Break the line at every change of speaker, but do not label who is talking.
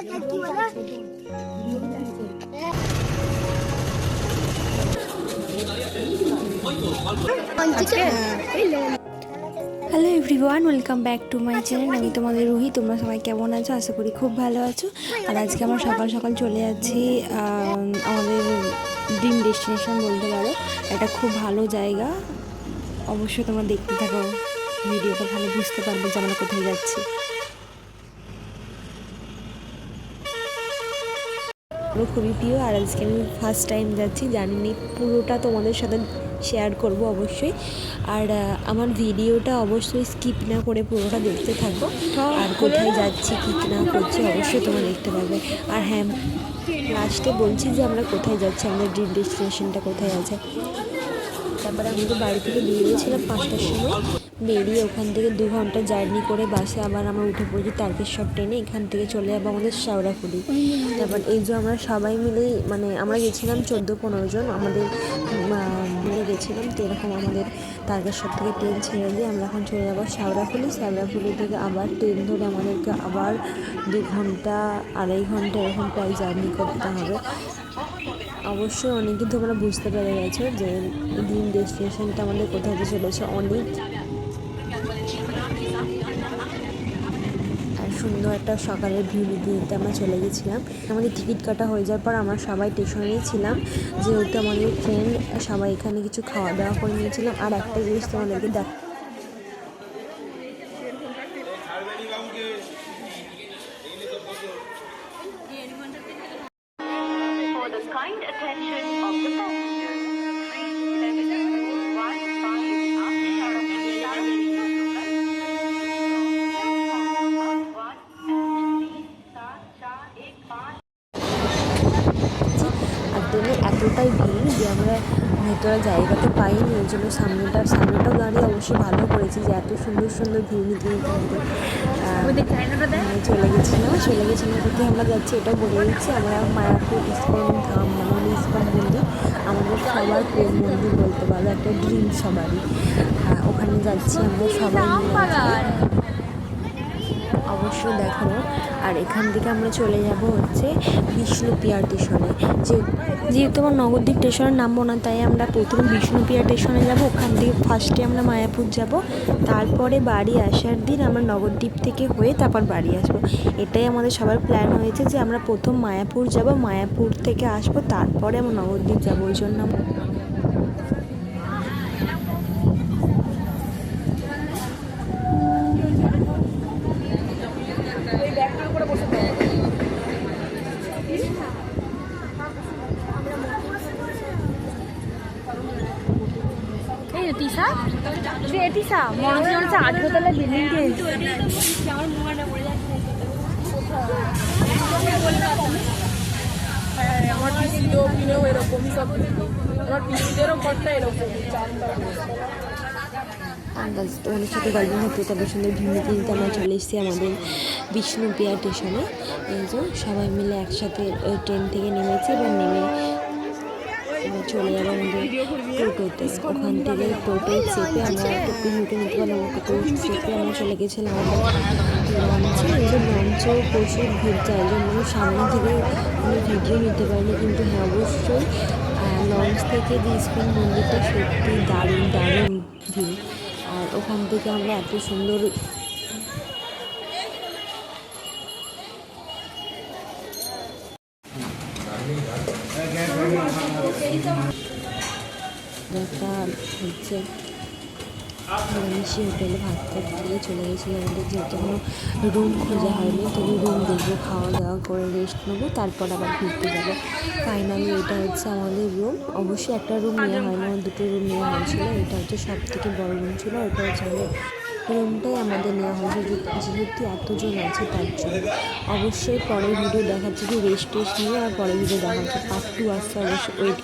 Hello everyone, welcome back to my channel. আমি তোমাদের রুহি। তোমরা সবাই কেমন আছো? আশা করি খুব ভালো আছো। আর আজকে আমরা সকাল সকাল চলে যাচ্ছি আমাদের ড্রিম ডেস্টিনেশন বলতে পারো। এটা খুব ভালো জায়গা, অবশ্যই তোমরা দেখতে থাকো ভিডিওটা, ভালো বুঝতে পারবে যে আমরা কোথায় যাচ্ছি। খুবই প্রিয়, আর আজকে আমি ফার্স্ট টাইম যাচ্ছি, জানি না পুরোটা তোমাদের সাথে শেয়ার করব অবশ্যই। আর আমার ভিডিওটা অবশ্যই স্কিপ না করে পুরোটা দেখতে থাকো। আর কোথায় যাচ্ছি কী না করছি অবশ্যই তোমরা দেখতে পারবে। আর হ্যাঁ, লাস্টে বলছি যে আমরা কোথায় যাচ্ছি, আমাদের ড্রিম ডেস্টিনেশনটা কোথায় আছে। তারপরে আমাদের বাড়ি থেকে বেরিয়েছিলাম 5টার সময়, বেরিয়ে ওখান থেকে 2 ঘন্টা জার্নি করে বাসে আবার আমরা উঠে পড়েছি তারকেশ্বর ট্রেনে। এখান থেকে চলে যাবো আমাদের শেওড়াফুলি। তারপর এই যে আমরা সবাই মিলেই, মানে আমরা গেছিলাম 14-15 জন, আমাদের মিলে গেছিলাম। তো এরকম আমাদের তারকেশ্বর থেকে ট্রেন ছেড়ে দিয়ে আমরা এখন চলে যাবো শেওড়াফুলি। শেওড়াফুলি থেকে আবার ট্রেন ধরে আমাদেরকে আবার 2 ঘন্টা 2.5 ঘন্টা এরকম প্রায় জার্নি করতে হবে। অবশ্যই অনেকে তোমরা বুঝতে পেরে গেছো যে ড্রিম ডেস্টিনেশনটা আমাদের কোথায় চলেছে। অনেক আর সুন্দর একটা সকালের ভিউ দিতে আমরা চলে গেছিলাম। আমাদের টিকিট কাটা হয়ে যাওয়ার পর আমরা সবাই স্টেশনেই ছিলাম, যেহেতু আমাদের ফ্রেন্ড সবাই এখানে কিছু খাওয়া দাওয়া করে নিয়েছিলাম। আর একটা জিনিস তোমাদেরকে ট্রেনে এতটাই ভিড় যে আমরা ভেতরে জায়গাতে পাইনি। ওই জন্য সামনেটাও দাঁড়িয়ে অবশ্যই ভালো করেছি যে এত সুন্দর সুন্দর ভিউ নিতে চলে গেছিলাম। কোথায় আমরা যাচ্ছি এটাও বলে দিচ্ছি। আমরা মায়াপুর ইস্কন ধাম, মানে ইস্কন মন্দির, আমাদের সবার প্রেম মন্দির বলতে পারো, একটা ড্রিম সবারই। ওখানে যাচ্ছি আমরা সবাই মিলে, অবশ্যই দেখাবো। আর এখান থেকে আমরা চলে যাব হচ্ছে বিষ্ণুপ্রিয়া স্টেশনে। যেহেতু আমার নবদ্বীপ স্টেশনে নামবো না, তাই আমরা প্রথমে বিষ্ণুপ্রিয়া স্টেশনে যাব। ওখান থেকে ফার্স্টে আমরা মায়াপুর যাব, তারপরে বাড়ি আসার দিন আমরা নবদ্বীপ থেকে হয়ে তারপর বাড়ি আসবো। এটাই আমাদের সবার প্ল্যান হয়েছে যে আমরা প্রথম মায়াপুর যাব, মায়াপুর থেকে আসবো, তারপরে আমরা নবদ্বীপ যাবো। ওই জন্য মনে হচ্ছে 8তলা বিল্ডিং আমার পিসিও এরকমই, সব আমার পিসিদেরও ঘরটা এরকম। তোমাদের সাথে গল্প হতে তাদের সুন্দর ভিন্ন কিনতে আমরা চলে এসেছি আমাদের বিষ্ণুপ্রিয়া স্টেশনে। এই যে সবাই মিলে একসাথে ট্রেন থেকে নেমেছি, এবার নেমে চলে যাবো আমাদের টোটোতে। ওখান থেকে টোটোয় চেপে আমরা টোটো হেঁটে নিতে পারলাম, টোটো চেপে আমরা চলে গেছিলাম আমাদের লঞ্চে। এই যে লঞ্চেও প্রচুর ভিড়, যার জন্য সামনে থেকে আমি ভিডিও নিতে পারিনি, কিন্তু হ্যাঁ অবশ্যই লঞ্চ থেকে যে ইস্কন মন্দিরটা সত্যি দারুণ ভিড়। আর ওখান থেকে আমরা এত সুন্দর একটা হচ্ছে নিশি হোটেলে ভাত খেয়ে চলে গেছিলাম। আমাদের যেহেতু কোনো রুম খোঁজা হয়নি, তবু রুম দেখবো, খাওয়া দাওয়া করে রেস্ট নেবো, তারপর আবার ঘুরতে যাবো। ফাইনালি এটা হচ্ছে আমাদের রুম। অবশ্যই একটা রুম নেওয়া হয়নি, আমার 2টো রুম নেওয়া হয়েছিল। এটা হচ্ছে সব থেকে বড় রুম ছিল, ওটা হচ্ছে আমাদের রুমটাই আমাদের নেওয়া হয়েছে যেহেতু এতজন আছে তার জন্য। অবশ্যই পরের ভিডিও দেখাচ্ছে কি রেস্ট নিয়ে, আর পরের ভিডিও দেখাচ্ছে পার্ট 2 আসছে, অবশ্যই ওয়েট।